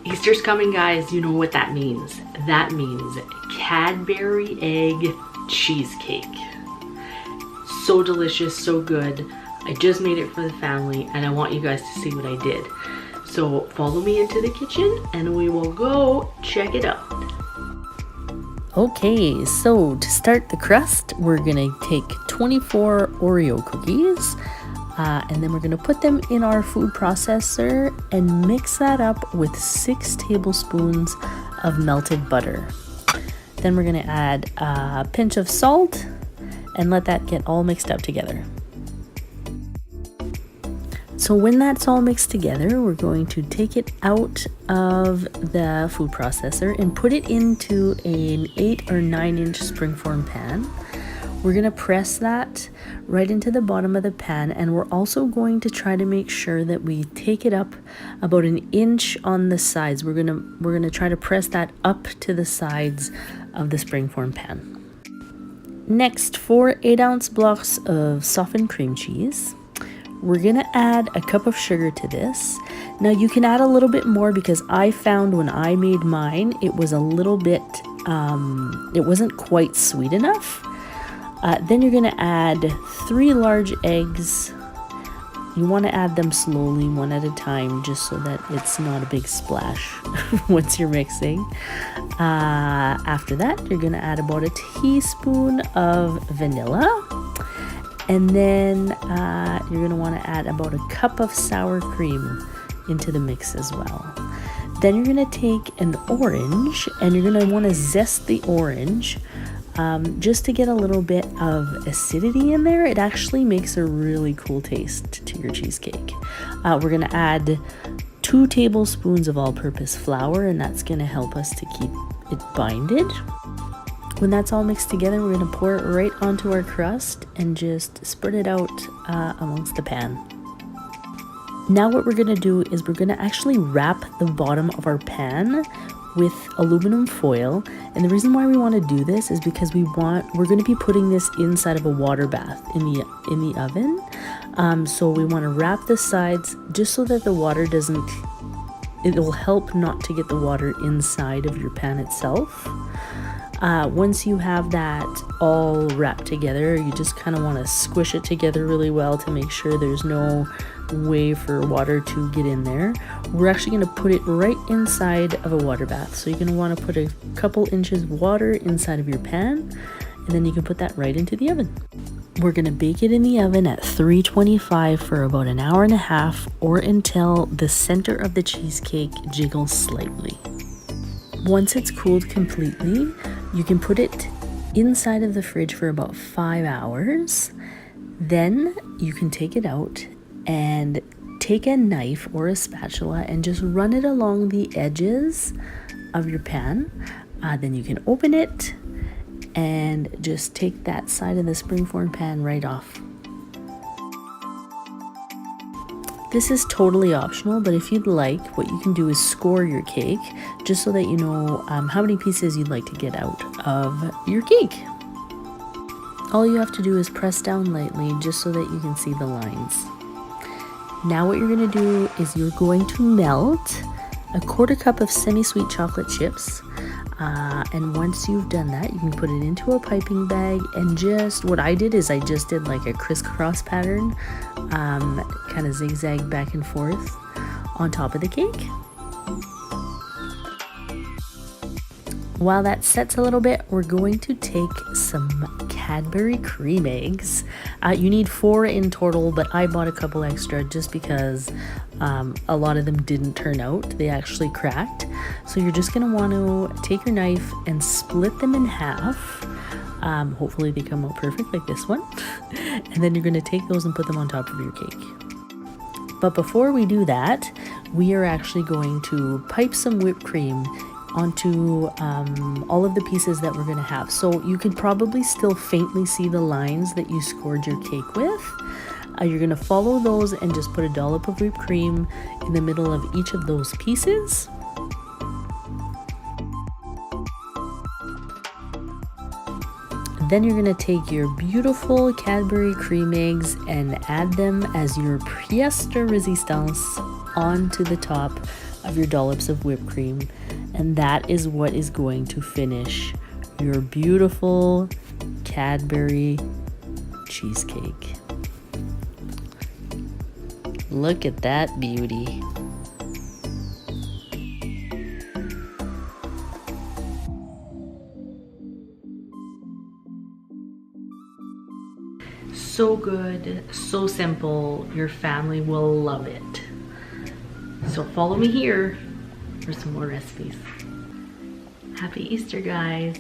Easter's coming, guys. You know what that means. That means Cadbury Egg Cheesecake. So delicious, so good. I just made it for the family and I want you guys to see what I did. So follow me into the kitchen and we will go check it out. Okay, so to start the crust, we're gonna take 24 Oreo cookies and then we're gonna put them in our food processor and mix that up with 6 tablespoons of melted butter. Then we're gonna add a pinch of salt and let that get all mixed up together. So when that's all mixed together, we're going to take it out of the food processor and put it into an 8 or 9 inch springform pan. We're going to press that right into the bottom of the pan, and we're also going to try to make sure that we take it up about an inch on the sides. We're going to try to press that up to the sides of the springform pan. Next, 4 8-ounce blocks of softened cream cheese. We're gonna add a cup of sugar to this. Now you can add a little bit more because I found when I made mine, it was a little bit, it wasn't quite sweet enough. Then you're gonna add 3 large eggs. You wanna add them slowly, one at a time, just so that it's not a big splash once you're mixing. After that, you're gonna add about a teaspoon of vanilla. And then you're going to want to add about a cup of sour cream into the mix as well. Then you're going to take an orange and you're going to want to zest the orange just to get a little bit of acidity in there. It actually makes a really cool taste to your cheesecake. We're going to add 2 tablespoons of all-purpose flour, and that's going to help us to keep it binded. When that's all mixed together, we're going to pour it right onto our crust and just spread it out amongst the pan. Now what we're going to do is we're going to actually wrap the bottom of our pan with aluminum foil. And the reason why we want to do this is because we're going to be putting this inside of a water bath in the oven. So we want to wrap the sides just so that the water it will help not to get the water inside of your pan itself. Once you have that all wrapped together, you just kind of want to squish it together really well to make sure there's no way for water to get in there. We're actually going to put it right inside of a water bath. So you're going to want to put a couple inches of water inside of your pan, and then you can put that right into the oven. We're going to bake it in the oven at 325 for about an hour and a half, or until the center of the cheesecake jiggles slightly. Once it's cooled completely, you can put it inside of the fridge for about 5 hours. Then you can take it out and take a knife or a spatula and just run it along the edges of your pan. Then you can open it and just take that side of the springform pan right off. This is totally optional, but if you'd like, what you can do is score your cake just so that you know how many pieces you'd like to get out of your cake. All you have to do is press down lightly just so that you can see the lines. Now what you're going to do is you're going to melt a 1/4 cup of semi-sweet chocolate chips. And once you've done that, you can put it into a piping bag, and what I did is I just did like a crisscross pattern, kind of zigzag back and forth on top of the cake. While that sets a little bit, we're going to take some Cadbury cream eggs. You need 4 in total, but I bought a couple extra just because a lot of them didn't turn out. They actually cracked. So you're just going to want to take your knife and split them in half. Hopefully they come out perfect like this one. And then you're going to take those and put them on top of your cake. But before we do that, we are actually going to pipe some whipped cream onto all of the pieces that we're going to have. So you can probably still faintly see the lines that you scored your cake with. You're going to follow those and just put a dollop of whipped cream in the middle of each of those pieces. Then you're going to take your beautiful Cadbury cream eggs and add them as your pièce de résistance onto the top of your dollops of whipped cream, and that is what is going to finish your beautiful Cadbury cheesecake. Look at that beauty. So good, so simple. Your family will love it. So follow me here for some more recipes. Happy Easter, guys.